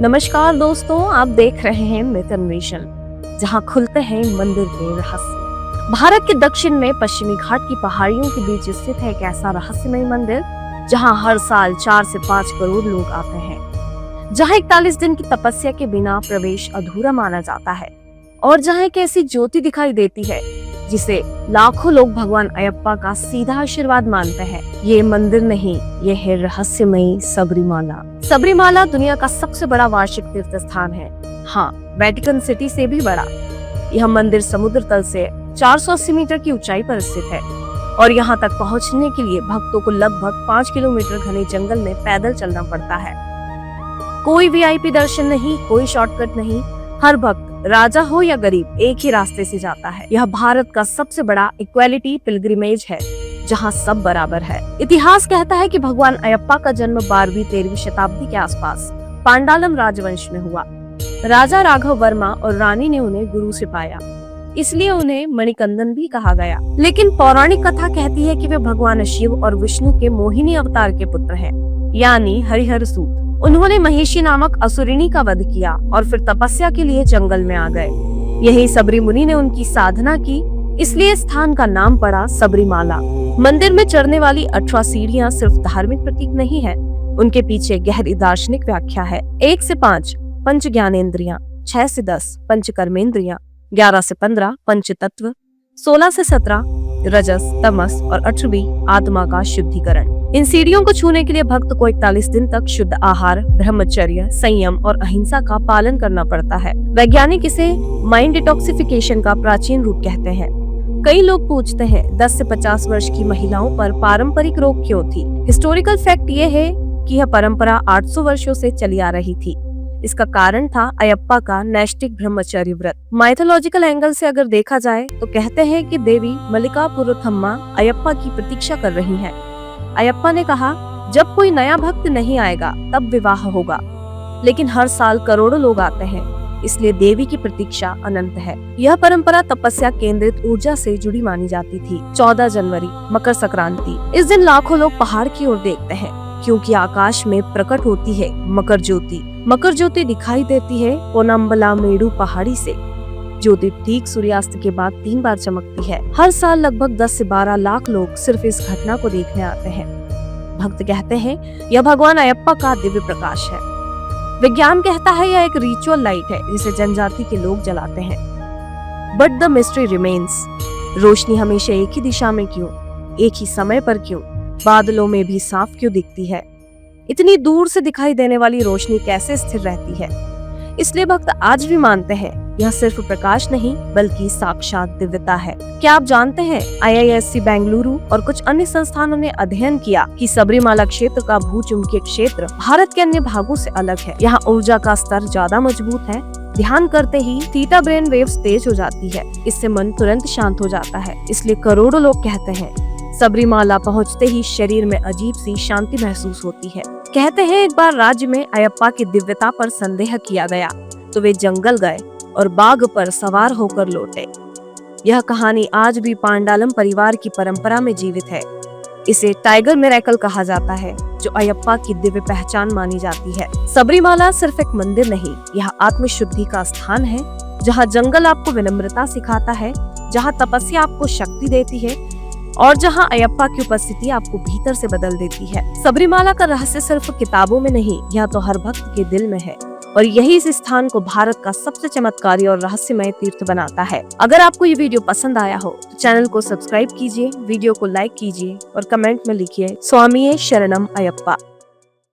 नमस्कार दोस्तों, आप देख रहे हैं मिथ अन्वेषण, जहां खुलते हैं मंदिर के रहस्य। भारत के दक्षिण में पश्चिमी घाट की पहाड़ियों के बीच स्थित है एक ऐसा रहस्यमय मंदिर जहां हर साल 4 से 5 करोड़ लोग आते हैं, जहां 41 दिन की तपस्या के बिना प्रवेश अधूरा माना जाता है और जहां एक ऐसी ज्योति दिखाई देती है जिसे लाखों लोग भगवान अयप्पा का सीधा आशीर्वाद मानते हैं। ये मंदिर नहीं, ये है रहस्यमयी सबरीमाला। सबरीमाला दुनिया का सबसे बड़ा वार्षिक तीर्थ स्थान है। हाँ, वेटिकन सिटी से भी बड़ा। यह मंदिर समुद्र तल से 480 मीटर की ऊंचाई पर स्थित है और यहाँ तक पहुँचने के लिए भक्तों को लगभग 5 किलोमीटर घने जंगल में पैदल चलना पड़ता है। कोई वीआईपी दर्शन नहीं, कोई शॉर्टकट नहीं। हर भक्त, राजा हो या गरीब, एक ही रास्ते से जाता है। यह भारत का सबसे बड़ा इक्वालिटी पिलग्रिमेज है, जहां सब बराबर है। इतिहास कहता है कि भगवान अयप्पा का जन्म 12वीं-13वीं शताब्दी के आसपास पांडालम राजवंश में हुआ। राजा राघव वर्मा और रानी ने उन्हें गुरु से पाया, इसलिए उन्हें मणिकंदन भी कहा गया। लेकिन पौराणिक कथा कहती है कि वे भगवान शिव और विष्णु के मोहिनी अवतार के पुत्र हैं, यानी हरिहर सूत। उन्होंने महिषी नामक असुरिणी का वध किया और फिर तपस्या के लिए जंगल में आ गए। यही सबरी मुनि ने उनकी साधना की, इसलिए स्थान का नाम पड़ा सबरीमाला। मंदिर में चढ़ने वाली 18 सीढ़ियां सिर्फ धार्मिक प्रतीक नहीं है, उनके पीछे गहरी दार्शनिक व्याख्या है। 1 से 5 पंच ज्ञानेंद्रियां, 6 से 10 पंच कर्मेंद्रियां, 11 से 15 पंच तत्व, 16 से 17 रजस, तमस और 18वीं आत्मा का शुद्धिकरण। इन सीढ़ियों को छूने के लिए भक्त को 41 दिन तक शुद्ध आहार, ब्रह्मचर्य, संयम और अहिंसा का पालन करना पड़ता है। वैज्ञानिक इसे माइंड डिटॉक्सिफिकेशन का प्राचीन रूप कहते हैं। कई लोग पूछते हैं 10 से 50 वर्ष की महिलाओं पर पारंपरिक रोग क्यों थी। हिस्टोरिकल फैक्ट ये है कि यह परंपरा 800 वर्षों से चली आ रही थी। इसका कारण था अयप्पा का नैष्ठिक ब्रह्मचर्य व्रत। माइथोलॉजिकल एंगल से अगर देखा जाए तो कहते हैं कि देवी मल्लिका पुरुषोत्तमा अयप्पा की प्रतीक्षा कर रही हैं। अयप्पा ने कहा, जब कोई नया भक्त नहीं आएगा तब विवाह होगा, लेकिन हर साल करोड़ों लोग आते हैं, इसलिए देवी की प्रतीक्षा अनंत है। यह परंपरा तपस्या केंद्रित ऊर्जा से जुड़ी मानी जाती थी। 14 जनवरी मकर संक्रांति, इस दिन लाखों लोग पहाड़ की ओर देखते हैं क्योंकि आकाश में प्रकट होती है मकर ज्योति। मकर ज्योति दिखाई देती है पोनाम्बला मेडू पहाड़ी से। ज्योति ठीक सूर्यास्त के बाद 3 बार चमकती है। हर साल लगभग 10 से 12 लाख लोग सिर्फ इस घटना को देखने आते हैं। भक्त कहते हैं यह भगवान अयप्पा का दिव्य प्रकाश है। विज्ञान कहता है यह एक रिचुअल लाइट है जिसे जनजाति के लोग जलाते हैं। But the mystery remains. रोशनी हमेशा एक ही दिशा में क्यों, एक ही समय पर क्यों, बादलों में भी साफ क्यों दिखती है? इतनी दूर से दिखाई देने वाली रोशनी कैसे स्थिर रहती है? इसलिए भक्त आज भी मानते हैं यह सिर्फ प्रकाश नहीं बल्कि साक्षात दिव्यता है। क्या आप जानते हैं IISc बेंगलुरु और कुछ अन्य संस्थानों ने अध्ययन किया कि सबरीमाला क्षेत्र का भूचुंबकीय क्षेत्र भारत के अन्य भागों से अलग है। यहाँ ऊर्जा का स्तर ज्यादा मजबूत है। ध्यान करते ही थीटा ब्रेन वेव्स तेज हो जाती है, इससे मन तुरंत शांत हो जाता है। इसलिए करोड़ों लोग कहते हैं सबरीमाला पहुँचते ही शरीर में अजीब सी शांति महसूस होती है। कहते हैं एक बार राज्य में अयप्पा की दिव्यता पर संदेह किया गया तो वे जंगल गए और बाघ पर सवार होकर लौटे। यह कहानी आज भी पांडालम परिवार की परंपरा में जीवित है। इसे टाइगर मिरेकल कहा जाता है, जो अयप्पा की दिव्य पहचान मानी जाती है। सबरीमाला सिर्फ एक मंदिर नहीं, यह आत्मशुद्धि का स्थान है, जहाँ जंगल आपको विनम्रता सिखाता है, जहाँ तपस्या आपको शक्ति देती है और जहां अयप्पा की उपस्थिति आपको भीतर से बदल देती है। सबरीमाला का रहस्य सिर्फ किताबों में नहीं, यह तो हर भक्त के दिल में है और यही इस स्थान को भारत का सबसे चमत्कारी और रहस्यमय तीर्थ बनाता है। अगर आपको ये वीडियो पसंद आया हो तो चैनल को सब्सक्राइब कीजिए, वीडियो को लाइक कीजिए और कमेंट में लिखिए स्वामीये शरणम अयप्पा।